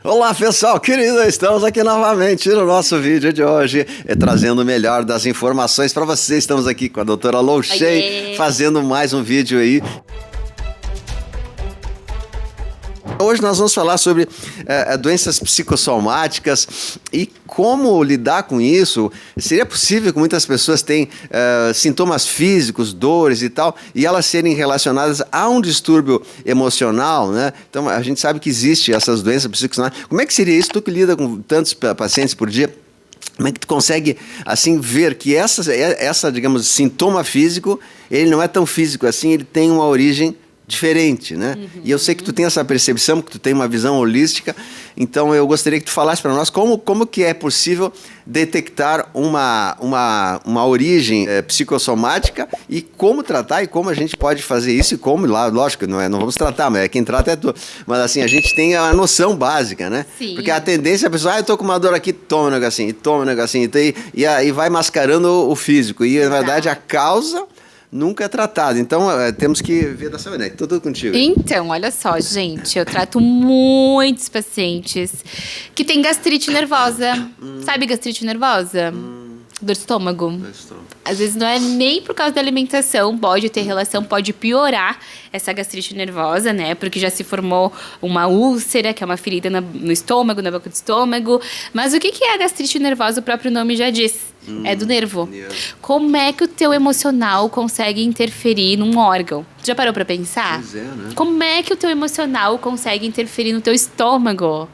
Olá pessoal, querido, estamos aqui novamente no nosso vídeo de hoje, trazendo o melhor das informações para vocês. Estamos aqui com a doutora Lou Shea, fazendo mais um vídeo aí. Hoje nós vamos falar sobre doenças psicossomáticas e como lidar com isso. Seria possível que muitas pessoas tenham sintomas físicos, dores e tal, e elas serem relacionadas a um distúrbio emocional, né? Então a gente sabe que existe essas doenças psicossomáticas. Como é que seria isso? Tu que lida com tantos pacientes por dia, como é que tu consegue, assim, ver que essa, digamos, sintoma físico, ele não é tão físico assim, ele tem uma origem diferente, né? Uhum. E eu sei que tu tem essa percepção, que tu tem uma visão holística, então eu gostaria que tu falasse para nós como que é possível detectar uma origem psicossomática e como tratar e como a gente pode fazer isso e como, lá, lógico, não vamos tratar, mas quem trata é tu. Mas assim, a gente tem a noção básica, né? Sim. Porque a tendência é a pessoa, eu tô com uma dor aqui, toma um negocinho, e aí vai mascarando o físico. E na verdade a causa nunca é tratado, então temos que ver dessa maneira. Tudo contigo. Então, olha só, gente, eu trato muitos pacientes que têm gastrite nervosa. Sabe gastrite nervosa? Dor de estômago. Às vezes não é nem por causa da alimentação, pode ter relação, pode piorar essa gastrite nervosa, né? Porque já se formou uma úlcera, que é uma ferida no estômago, na boca do estômago. Mas o que é a gastrite nervosa? O próprio nome já diz. É do nervo. Como é que o teu emocional consegue interferir num órgão? Já parou pra pensar? Pois é, né? Como é que o teu emocional consegue interferir no teu estômago?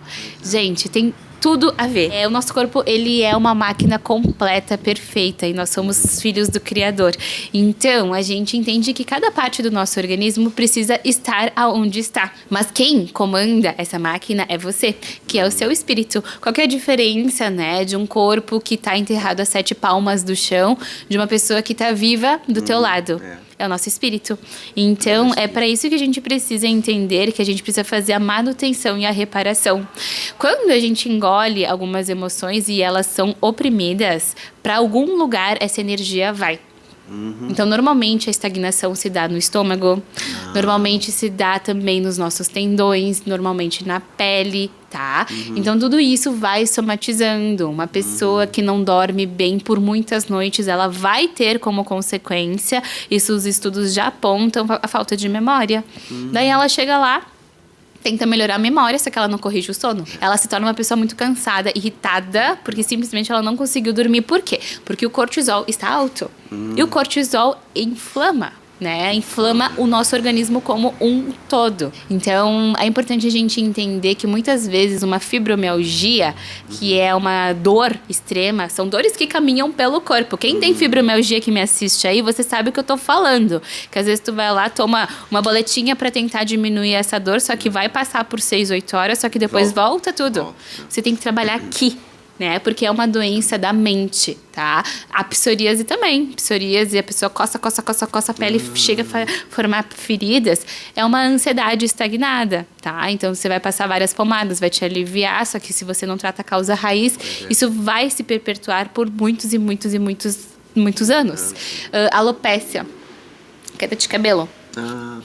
Gente, tem tudo a ver. O nosso corpo, ele é uma máquina completa, perfeita, e nós somos filhos do Criador. Então, a gente entende que cada parte do nosso organismo precisa estar aonde está. Mas quem comanda essa máquina é você, que é o seu espírito. Qual que é a diferença, né, de um corpo que está enterrado a 7 palmas do chão, de uma pessoa que está viva do teu lado? É o nosso espírito. Então, é para isso que a gente precisa entender que a gente precisa fazer a manutenção e a reparação. Quando a gente engole algumas emoções e elas são oprimidas, para algum lugar essa energia vai. Então, normalmente a estagnação se dá no estômago, normalmente se dá também nos nossos tendões, normalmente na pele, tá? Então, tudo isso vai somatizando. Uma pessoa que não dorme bem por muitas noites, ela vai ter como consequência, isso os estudos já apontam, a falta de memória. Daí ela chega lá, tenta melhorar a memória, só que ela não corrige o sono. Ela se torna uma pessoa muito cansada, irritada, porque simplesmente ela não conseguiu dormir. Por quê? Porque o cortisol está alto. E o cortisol inflama, né? Inflama o nosso organismo como um todo. Então, é importante a gente entender que muitas vezes uma fibromialgia, que é uma dor extrema, são dores que caminham pelo corpo. Quem tem fibromialgia que me assiste aí, você sabe o que eu tô falando. Que às vezes tu vai lá, toma uma boletinha pra tentar diminuir essa dor, só que vai passar por 6, 8 horas, só que depois volta tudo. Você tem que trabalhar aqui, né? Porque é uma doença da mente, tá? A psoríase também. Psoríase, a pessoa coça a pele, chega a formar feridas. É uma ansiedade estagnada, tá? Então, você vai passar várias pomadas, vai te aliviar, só que se você não trata a causa raiz, isso vai se perpetuar por muitos anos. Alopécia, queda de cabelo.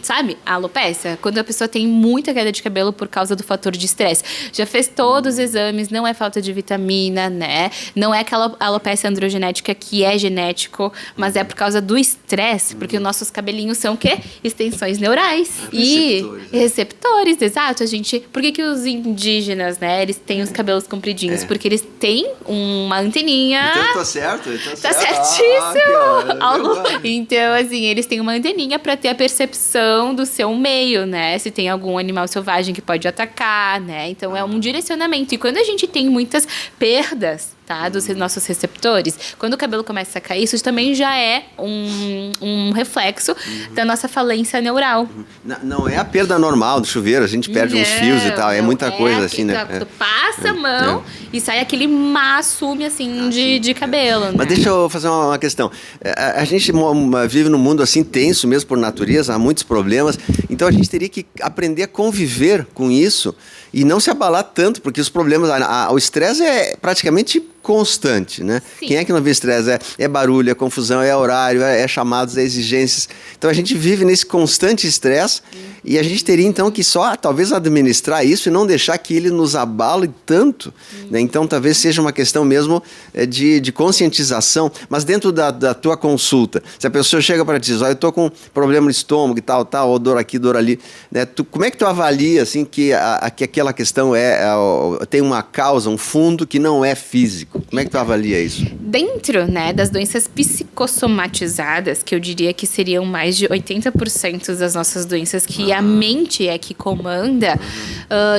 Sabe? A alopécia, quando a pessoa tem muita queda de cabelo por causa do fator de estresse. Já fez todos os exames, não é falta de vitamina, né? Não é aquela alopécia androgenética que é genético, mas é por causa do estresse, porque os nossos cabelinhos são o quê? Extensões neurais. Receptores, exato. Por que os indígenas, né, eles têm os cabelos compridinhos? Porque eles têm uma anteninha. Então tá certo, tá certíssimo. Então, assim, eles têm uma anteninha pra ter a percepção do seu meio, né? Se tem algum animal selvagem que pode atacar, né? Então, é um direcionamento. E quando a gente tem muitas perdas, tá, dos nossos receptores, quando o cabelo começa a cair, isso também já é um reflexo da nossa falência neural. Não é a perda normal do chuveiro, a gente perde uns fios e tal, é muita coisa assim, né? Tu passa a mão e sai aquele maçume assim de cabelo, né? Mas deixa eu fazer uma questão. A gente vive num mundo assim tenso mesmo por natureza, há muitos problemas, então a gente teria que aprender a conviver com isso e não se abalar tanto, porque os problemas, o estresse é praticamente constante, né? Sim. Quem é que não vê estresse? É barulho, é confusão, é horário, é chamados, é exigências. Então a gente vive nesse constante estresse e a gente teria então que só talvez administrar isso e não deixar que ele nos abale tanto, né? Então talvez seja uma questão mesmo de conscientização, mas dentro da tua consulta, se a pessoa chega para te dizer, eu estou com problema no estômago e tal, ou dor aqui, dor ali, né? Como é que tu avalia assim que aquela questão tem uma causa, um fundo que não é físico? Como é que tu avalia isso? Dentro, né, das doenças psicossomatizadas, que eu diria que seriam mais de 80% das nossas doenças que a mente é que comanda,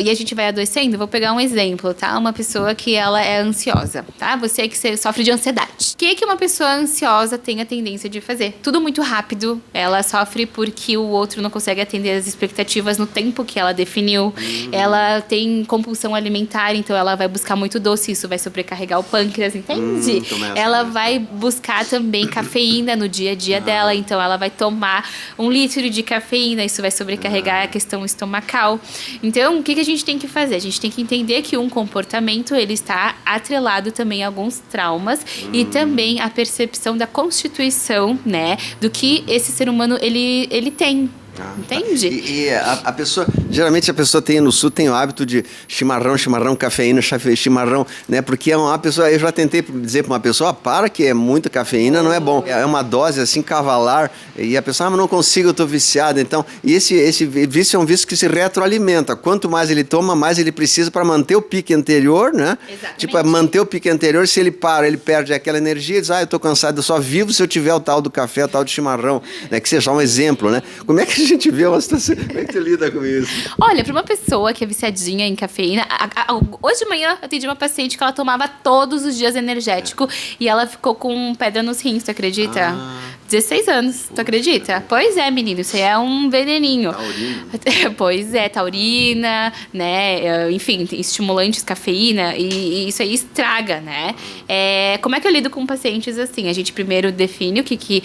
e a gente vai adoecendo. Vou pegar um exemplo, tá? Uma pessoa que ela é ansiosa, tá? Você que sofre de ansiedade. O que uma pessoa ansiosa tem a tendência de fazer? Tudo muito rápido. Ela sofre porque o outro não consegue atender as expectativas no tempo que ela definiu. Ela tem compulsão alimentar, então ela vai buscar muito doce, isso vai sobrecarregar o pâncreas, entende? Ela vai buscar também cafeína no dia a dia dela, então ela vai tomar 1 litro de cafeína, isso vai sobrecarregar a questão estomacal. Então, o que a gente tem que fazer? A gente tem que entender que um comportamento, ele está atrelado também a alguns traumas e também a percepção da constituição, né, do que esse ser humano, ele tem. Entende? E a pessoa, geralmente a pessoa no sul tem o hábito de chimarrão, cafeína, chimarrão, né? Porque uma pessoa, eu já tentei dizer para uma pessoa, para que é muita cafeína, não é bom. É uma dose assim cavalar e a pessoa, mas não consigo, eu estou viciado. Então, e esse vício é um vício que se retroalimenta. Quanto mais ele toma, mais ele precisa para manter o pique anterior, né? Exatamente. Tipo, manter o pique anterior, se ele para, ele perde aquela energia e diz, eu estou cansado, eu só vivo se eu tiver o tal do café, o tal de chimarrão, né? Que seja um exemplo, né? Como é que a gente vê uma situação, como é que tu lida com isso? Olha, para uma pessoa que é viciadinha em cafeína, hoje de manhã eu atendi uma paciente que ela tomava todos os dias energético e ela ficou com pedra nos rins, tu acredita? 16 anos, tu acredita? Pois é, menino, isso aí é um veneninho. Taurina. Pois é, taurina, né? Enfim, estimulantes, cafeína, e isso aí estraga, né? Como é que eu lido com pacientes assim? A gente primeiro define o que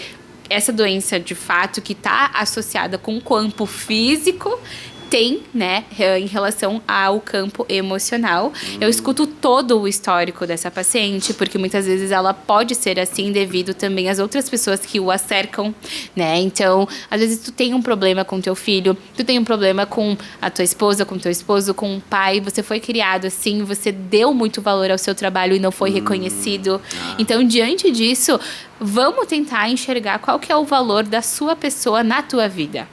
essa doença, de fato, que está associada com o campo físico, tem, né, em relação ao campo emocional. Eu escuto todo o histórico dessa paciente, porque muitas vezes ela pode ser assim devido também às outras pessoas que o acercam, né? Então, às vezes tu tem um problema com teu filho, tu tem um problema com a tua esposa, com teu esposo, com o pai, você foi criado assim, você deu muito valor ao seu trabalho e não foi reconhecido. Então, diante disso, vamos tentar enxergar qual que é o valor da sua pessoa na tua vida.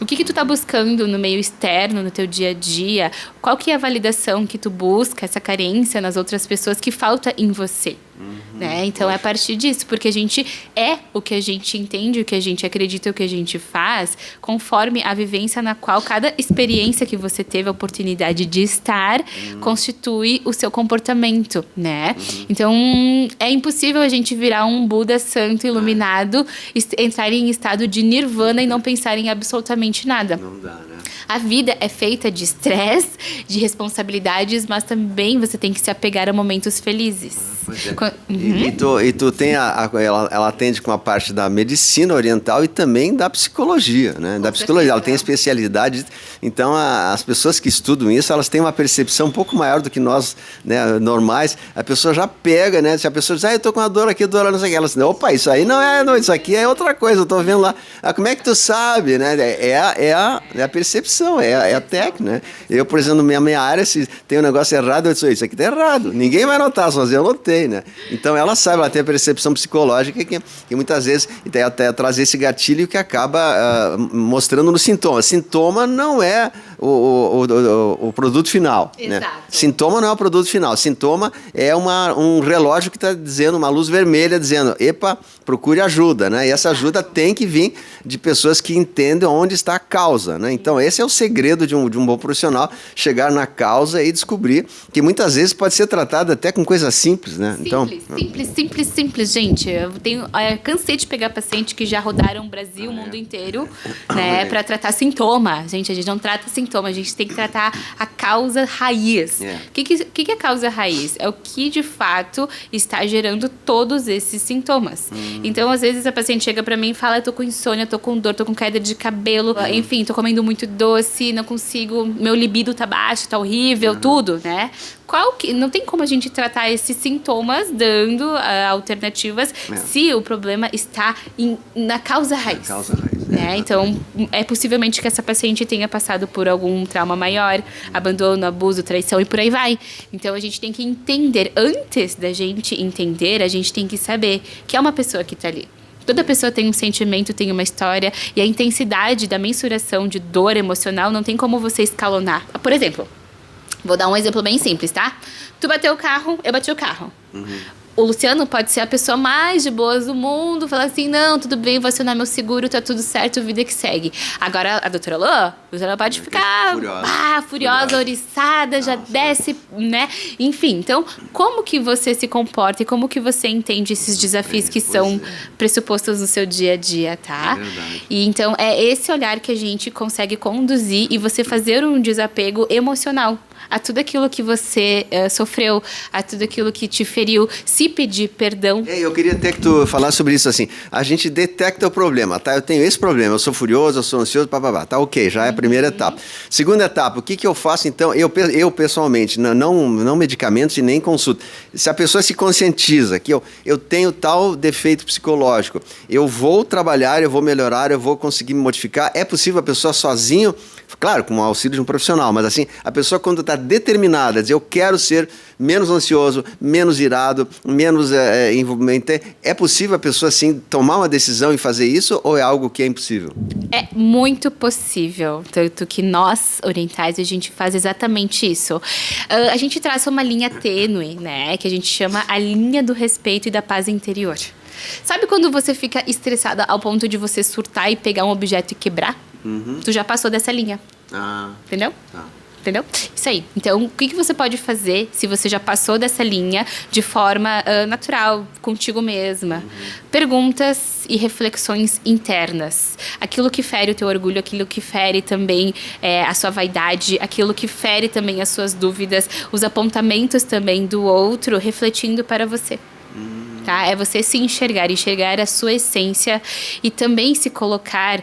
O que tu tá buscando no meio externo, no teu dia a dia? Qual que é a validação que tu busca, essa carência nas outras pessoas que falta em você? Né? Então, é a partir disso, porque a gente é o que a gente entende, o que a gente acredita, o que a gente faz, conforme a vivência na qual cada experiência que você teve a oportunidade de estar constitui o seu comportamento, né? Então, é impossível a gente virar um Buda santo, iluminado, entrar em estado de nirvana e não pensar em absolutamente nada. Não dá, né? A vida é feita de estresse, de responsabilidades, mas também você tem que se apegar a momentos felizes. Pois é. E tu tem ela atende com a parte da medicina oriental e também da psicologia, né? Da psicologia, ela tem especialidade. Então, as pessoas que estudam isso, elas têm uma percepção um pouco maior do que nós, né, normais. A pessoa já pega, né? Se a pessoa diz, eu tô com uma dor aqui, dor lá, não sei o que. Ela diz, opa, isso aí não, isso aqui é outra coisa, eu tô vendo lá. Como é que tu sabe, né? É a percepção, é a técnica, né? Eu, por exemplo, na minha área, se tem um negócio errado, eu disse, isso aqui tá errado. Ninguém vai notar, mas eu notei, né? Então, ela sabe, ela tem a percepção psicológica que muitas vezes até traz esse gatilho que acaba mostrando no sintoma. Sintoma não é o produto final. Né? Sintoma não é o produto final. Sintoma é um relógio que está dizendo, uma luz vermelha dizendo, epa, procure ajuda, né? E essa ajuda tem que vir de pessoas que entendem onde está a causa, né? Então, esse é o segredo de um bom profissional, chegar na causa e descobrir que muitas vezes pode ser tratado até com coisas simples, né? Simples, gente. Eu cansei de pegar paciente que já rodaram o Brasil, o mundo inteiro, né, para tratar sintoma. Gente, a gente não trata sintoma. sintoma, a gente tem que tratar a causa raiz. O que é a causa raiz? É o que, de fato, está gerando todos esses sintomas. Então, às vezes, a paciente chega pra mim e fala, eu tô com insônia, tô com dor, tô com queda de cabelo, enfim, tô comendo muito doce, não consigo, meu libido tá baixo, tá horrível, tudo, né? Não tem como a gente tratar esses sintomas dando alternativas se o problema está na causa raiz. Né? Então, é possivelmente que essa paciente tenha passado por algum trauma maior, abandono, abuso, traição e por aí vai. Então, a gente tem que entender, antes da gente entender, a gente tem que saber que é uma pessoa que tá ali. Toda pessoa tem um sentimento, tem uma história, e a intensidade da mensuração de dor emocional não tem como você escalonar. Por exemplo, vou dar um exemplo bem simples, tá? Tu bateu o carro, eu bati o carro. O Luciano pode ser a pessoa mais de boas do mundo, falar assim, não, tudo bem, vou acionar meu seguro, tá tudo certo, vida que segue. Agora, a doutora Lô, ela pode ficar furiosa, oriçada, já desce, né? Enfim, então, como que você se comporta e como que você entende esses desafios que são pressupostos no seu dia a dia, tá? E então, é esse olhar que a gente consegue conduzir e você fazer um desapego emocional a tudo aquilo que você sofreu, a tudo aquilo que te feriu, se pedir perdão. Eu queria até que tu falasse sobre isso assim, a gente detecta o problema, tá? Eu tenho esse problema, eu sou furioso, eu sou ansioso, tá ok, já é a primeira etapa. Segunda etapa, o que eu faço então? Eu pessoalmente, não medicamentos e nem consulta. Se a pessoa se conscientiza que eu tenho tal defeito psicológico, eu vou trabalhar, eu vou melhorar, eu vou conseguir me modificar, é possível a pessoa sozinho, claro, com o auxílio de um profissional, mas assim, a pessoa quando está determinada a dizer eu quero ser menos ansioso, menos irado, menos envolvimento, é possível a pessoa assim tomar uma decisão e fazer isso ou é algo que é impossível? É muito possível, tanto que nós, orientais, a gente faz exatamente isso. A gente traça uma linha tênue, né, que a gente chama a linha do respeito e da paz interior. Sabe quando você fica estressada ao ponto de você surtar e pegar um objeto e quebrar? Tu já passou dessa linha. Entendeu? Entendeu? Isso aí. Então, o que você pode fazer se você já passou dessa linha de forma natural, contigo mesma? Perguntas e reflexões internas. Aquilo que fere o teu orgulho, aquilo que fere também a sua vaidade, aquilo que fere também as suas dúvidas, os apontamentos também do outro, refletindo para você. Tá? É você se enxergar a sua essência e também se colocar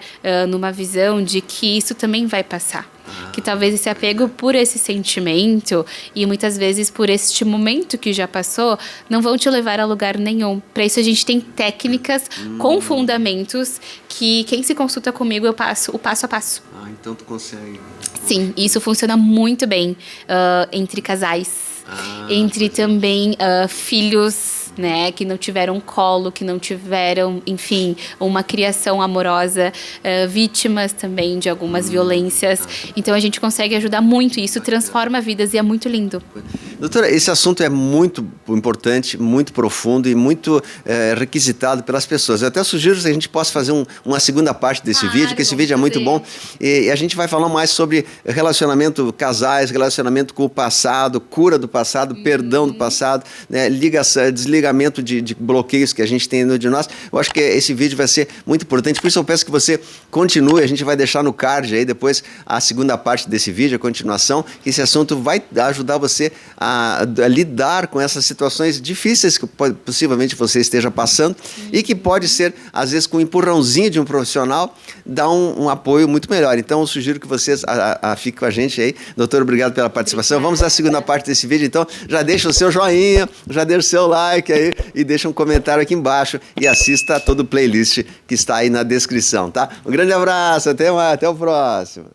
numa visão de que isso também vai passar. Que talvez esse apego por esse sentimento e muitas vezes por este momento que já passou não vão te levar a lugar nenhum. Para isso a gente tem técnicas com fundamentos que quem se consulta comigo eu passo o passo a passo. Então tu consegue. Sim, isso funciona muito bem entre casais, entre também filhos, né, que não tiveram colo, que não tiveram, enfim, uma criação amorosa, vítimas também de algumas violências. Então a gente consegue ajudar muito e isso transforma vidas e é muito lindo. Doutora, esse assunto é muito importante, muito profundo e muito requisitado pelas pessoas. Eu até sugiro que a gente possa fazer uma segunda parte desse vídeo, porque esse vídeo é muito bom. E a gente vai falar mais sobre relacionamento casais, relacionamento com o passado, cura do passado, perdão do passado, né, desligamento de bloqueios que a gente tem dentro de nós. Eu acho que esse vídeo vai ser muito importante, por isso eu peço que você continue, a gente vai deixar no card aí depois a segunda parte desse vídeo, a continuação, que esse assunto vai ajudar você a lidar com essas situações difíceis que possivelmente você esteja passando e que pode ser, às vezes, com um empurrãozinho de um profissional, dar um apoio muito melhor. Então, eu sugiro que vocês fiquem com a gente aí. Doutor, obrigado pela participação. Vamos à segunda parte desse vídeo, então. Já deixa o seu joinha, já deixa o seu like aí e deixa um comentário aqui embaixo e assista todo o playlist que está aí na descrição, tá? Um grande abraço, até o próximo.